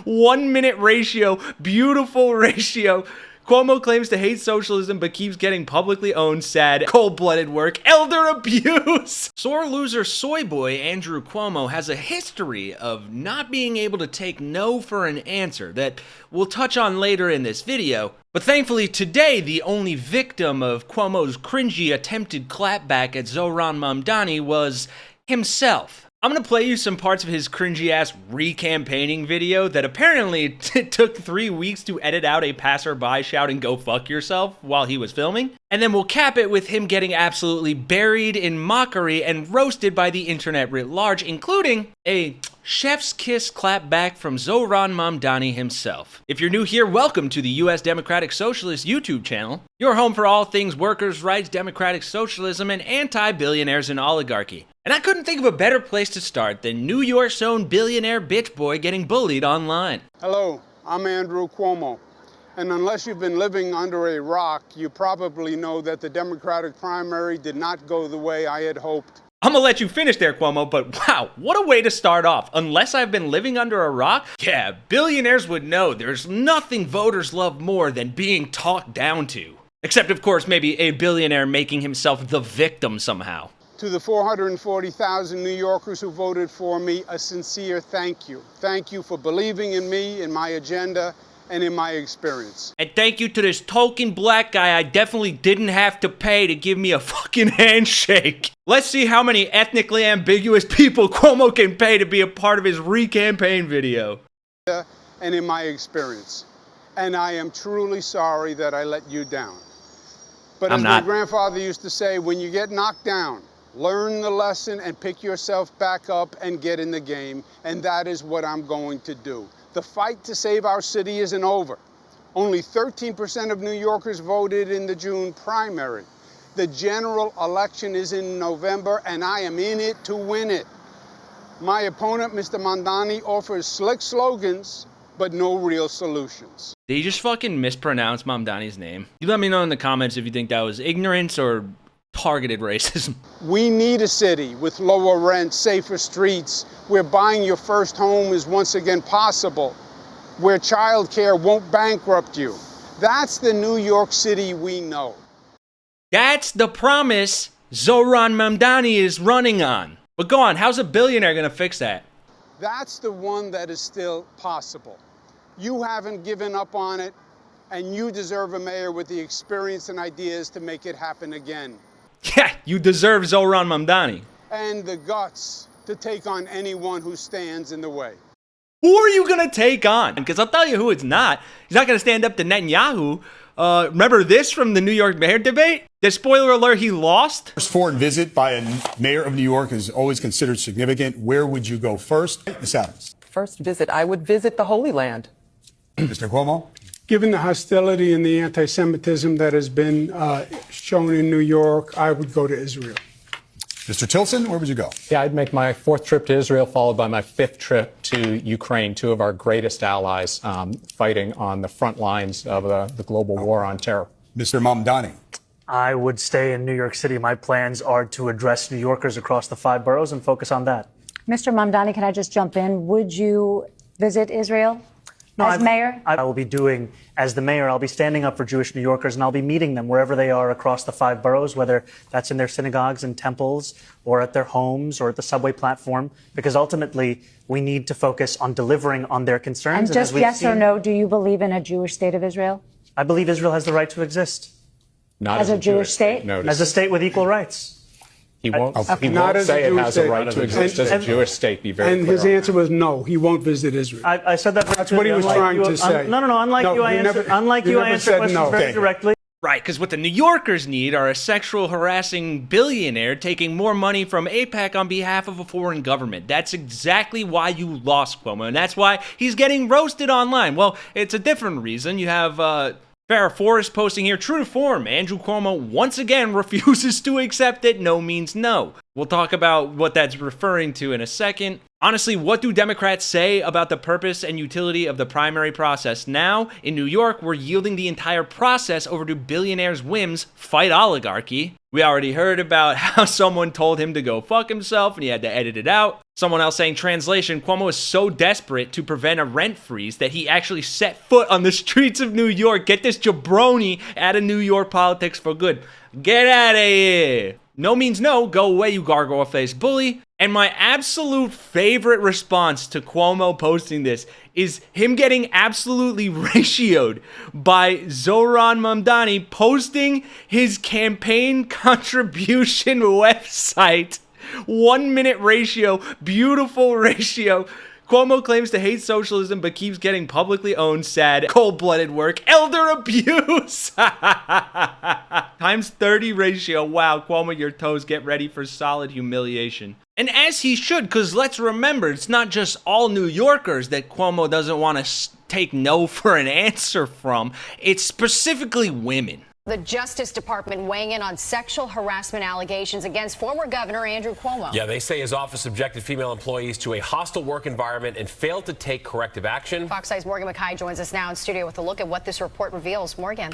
1 minute ratio, beautiful ratio. Cuomo claims to hate socialism but keeps getting publicly owned. Sad, cold-blooded work. Elder abuse! Sore loser soy boy Andrew Cuomo has a history of not being able to take no for an answer that we'll touch on later in this video. But thankfully today, the only victim of Cuomo's cringy attempted clapback at Zohran Mamdani was himself. I'm gonna play you some parts of his cringy-ass re-campaigning video that apparently took 3 weeks to edit out a passerby shouting "go fuck yourself" while he was filming. And then we'll cap it with him getting absolutely buried in mockery and roasted by the internet writ large, including a chef's kiss clap back from Zohran Mamdani himself. If you're new here, welcome to the US Democratic Socialist YouTube channel, your home for all things workers' rights, democratic socialism, and anti-billionaires and oligarchy. And I couldn't think of a better place to start than New York's own billionaire bitch boy getting bullied online. Hello, I'm Andrew Cuomo. And unless you've been living under a rock, you probably know that the Democratic primary did not go the way I had hoped. I'm gonna let you finish there, Cuomo, but wow, what a way to start off. Unless I've been living under a rock? Yeah, billionaires would know there's nothing voters love more than being talked down to. Except, of course, maybe a billionaire making himself the victim somehow. To the 440,000 New Yorkers who voted for me, a sincere thank you. Thank you for believing in me, in my agenda, and in my experience. And thank you to this token black guy I definitely didn't have to pay to give me a fucking handshake. Let's see how many ethnically ambiguous people Cuomo can pay to be a part of his re-campaign video. And in my experience. And I am truly sorry that I let you down. But as my grandfather used to say, when you get knocked down, learn the lesson and pick yourself back up and get in the game. And that is what I'm going to do. The fight to save our city isn't over. Only 13% of New Yorkers voted in the June primary. The general election is in November, and I am in it to win it. My opponent, Mr. Mamdani, offers slick slogans, but no real solutions. Did you just fucking mispronounce Mamdani's name? You let me know in the comments if you think that was ignorance or targeted racism. We need a city with lower rent, safer streets, where buying your first home is once again possible, where childcare won't bankrupt you. That's the New York City we know. That's the promise Zohran Mamdani is running on. But go on, how's a billionaire gonna fix that? That's the one that is still possible. You haven't given up on it, and you deserve a mayor with the experience and ideas to make it happen again. Yeah, you deserve Zohran Mamdani. And the guts to take on anyone who stands in the way. Who are you gonna take on? Because I'll tell you who it's not. He's not gonna stand up to Netanyahu. Remember this from the New York mayor debate? The spoiler alert, he lost? First foreign visit by a mayor of New York is always considered significant. Where would you go first? Ms. Adams. First visit, I would visit the Holy Land. Mr. Cuomo. Given the hostility and the anti-Semitism that has been shown in New York, I would go to Israel. Mr. Tilson, where would you go? Yeah, I'd make my 4th trip to Israel, followed by my 5th trip to Ukraine, two of our greatest allies fighting on the front lines of the global war on terror. Mr. Mamdani. I would stay in New York City. My plans are to address New Yorkers across the 5 boroughs and focus on that. Mr. Mamdani, can I just jump in? Would you visit Israel as mayor? I will be doing, as the mayor, I'll be standing up for Jewish New Yorkers, and I'll be meeting them wherever they are across the 5 boroughs, whether that's in their synagogues and temples or at their homes or at the subway platform, because ultimately we need to focus on delivering on their concerns. And just yes or no, do you believe in a Jewish state of Israel? I believe Israel has the right to exist. Not as a Jewish state? As a state with equal rights. He won't say it has a right to exist as a Jewish state. Be very clear. And his answer was no, he won't visit Israel. I said that. That's what he was trying to say. No. Unlike you, I answered questions very directly. Right, because what the New Yorkers need are a sexual harassing billionaire taking more money from AIPAC on behalf of a foreign government. That's exactly why you lost, Cuomo, and that's why he's getting roasted online. Well, it's a different reason. You have Farrah Forrest posting here, true to form, Andrew Cuomo once again refuses to accept that no means no. We'll talk about what that's referring to in a second. Honestly, what do Democrats say about the purpose and utility of the primary process? Now, in New York, we're yielding the entire process over to billionaires' whims, fight oligarchy. We already heard about how someone told him to go fuck himself and he had to edit it out. Someone else saying, translation, Cuomo is so desperate to prevent a rent freeze that he actually set foot on the streets of New York. Get this jabroni out of New York politics for good. Get out of here. No means no. Go away, you gargoyle-faced bully. And my absolute favorite response to Cuomo posting this is him getting absolutely ratioed by Zohran Mamdani posting his campaign contribution website. 1 minute ratio, beautiful ratio. Cuomo claims to hate socialism but keeps getting publicly owned. Sad. Cold-blooded work. Elder abuse. Times 30 ratio. Wow, Cuomo, your toes. Get ready for solid humiliation. And as he should, because let's remember, it's not just all New Yorkers that Cuomo doesn't want to take no for an answer from. It's specifically women. The Justice Department weighing in on sexual harassment allegations against former Governor Andrew Cuomo. Yeah, they say his office subjected female employees to a hostile work environment and failed to take corrective action. Fox 9's Morgan McKay joins us now in studio with a look at what this report reveals. Morgan.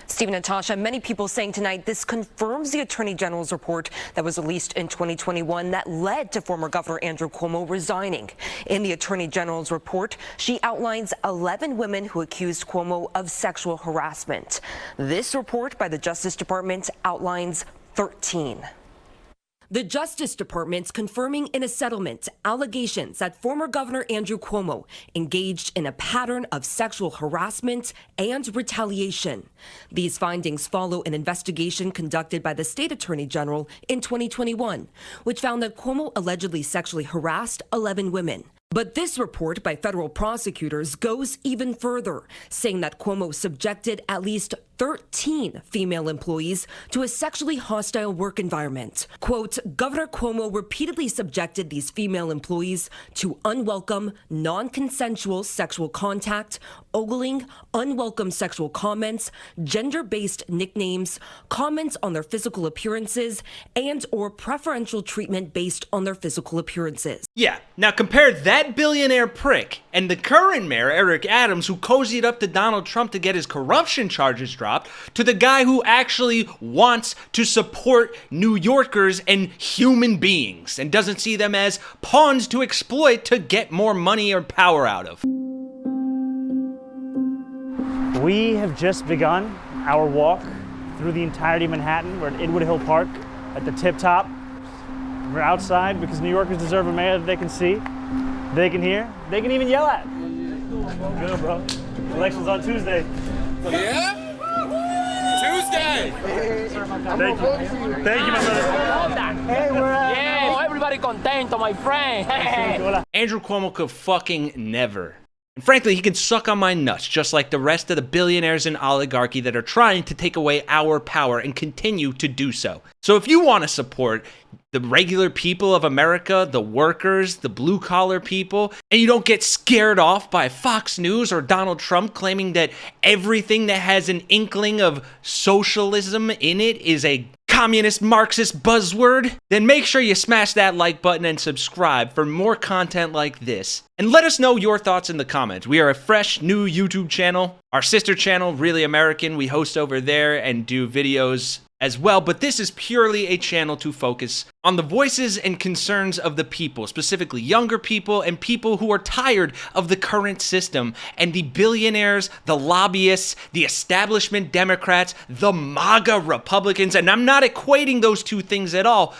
Steve and Natasha, many people saying tonight this confirms the Attorney General's report that was released in 2021 that led to former Governor Andrew Cuomo resigning. In the Attorney General's report, she outlines 11 women who accused Cuomo of sexual harassment. This report by the Justice Department outlines 13. The Justice Department's confirming in a settlement allegations that former Governor Andrew Cuomo engaged in a pattern of sexual harassment and retaliation. These findings follow an investigation conducted by the state attorney general in 2021, which found that Cuomo allegedly sexually harassed 11 women. But this report by federal prosecutors goes even further, saying that Cuomo subjected at least 13 female employees to a sexually hostile work environment. Quote, Governor Cuomo repeatedly subjected these female employees to unwelcome, non-consensual sexual contact, ogling, unwelcome sexual comments, gender-based nicknames, comments on their physical appearances, and or preferential treatment based on their physical appearances. Yeah, now compare that billionaire prick and the current mayor, Eric Adams, who cozied up to Donald Trump to get his corruption charges dropped, to the guy who actually wants to support New Yorkers and human beings and doesn't see them as pawns to exploit to get more money or power out of. We have just begun our walk through the entirety of Manhattan. We're at Inwood Hill Park at the tip top. We're outside because New Yorkers deserve a mayor that they can see, they can hear, they can even yell at. Good, bro. Election's on Tuesday. Yeah? Tuesday! Thank you. Thank you, my brother. Hey, we're Yeah, everybody contento, my friend. Andrew Cuomo could fucking never. And frankly, he can suck on my nuts, just like the rest of the billionaires and oligarchy that are trying to take away our power and continue to do so. So if you want to support the regular people of America, the workers, the blue-collar people, and you don't get scared off by Fox News or Donald Trump claiming that everything that has an inkling of socialism in it is a communist Marxist buzzword, then make sure you smash that like button and subscribe for more content like this. And let us know your thoughts in the comments. We are a fresh new YouTube channel. Our sister channel, Really American, we host over there and do videos as well, but this is purely a channel to focus on the voices and concerns of the people, specifically younger people and people who are tired of the current system and the billionaires, the lobbyists, the establishment Democrats, the MAGA Republicans, and I'm not equating those two things at all.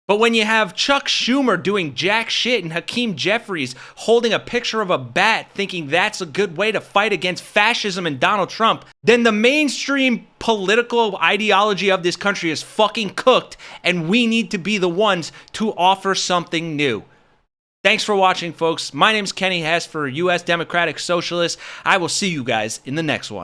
But when you have Chuck Schumer doing jack shit and Hakeem Jeffries holding a picture of a bat thinking that's a good way to fight against fascism and Donald Trump, then the mainstream political ideology of this country is fucking cooked, and we need to be the ones to offer something new. Thanks for watching, folks. My name's Kenny Hesse for U.S. Democratic Socialists. I will see you guys in the next one.